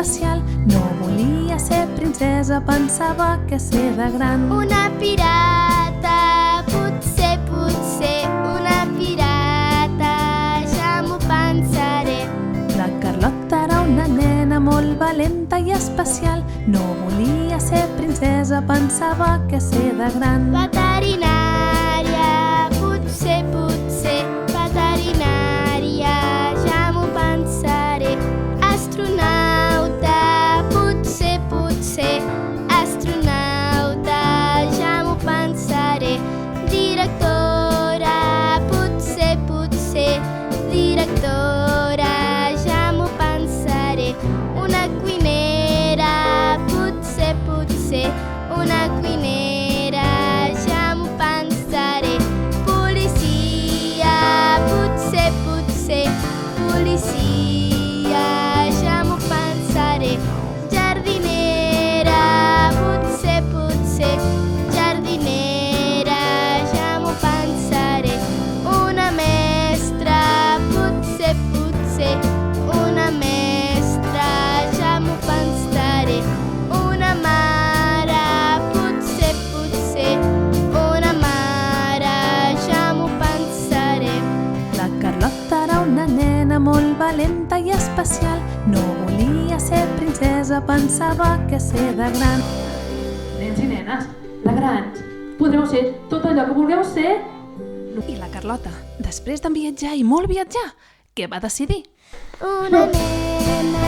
especial. No volia ser princesa, pensava que ser de gran. Una pirata, potser, una pirata, ja m'ho pensaré. La Carlota era una nena molt valenta i especial. No volia ser princesa, pensava que ser de gran. Veterinària, potser, veterinària, ja m'ho pensaré. Astronauta, potser, astronauta, ja m'ho pensaré. Directora, potser, directora, ja m'ho pensaré. Una cuinera, potser, una cuinera, ja m'ho pensaré. Policia, potser, policia, ja m'ho pensaré. Jardinera, potser, jardinera, ja m'ho pensaré. Una mestra, potser, una mestra, ja m'ho pensaré. Una mare, potser, una mare, ja m'ho pensaré. La Carlota era una nena molt valenta i especial. No volia ser princesa, pensava que ser de gran. Nens i nenes, de grans, podreu ser tot allò que vulgueu ser? I la Carlota, després de viatjar i molt viatjar, què va decidir? Una nena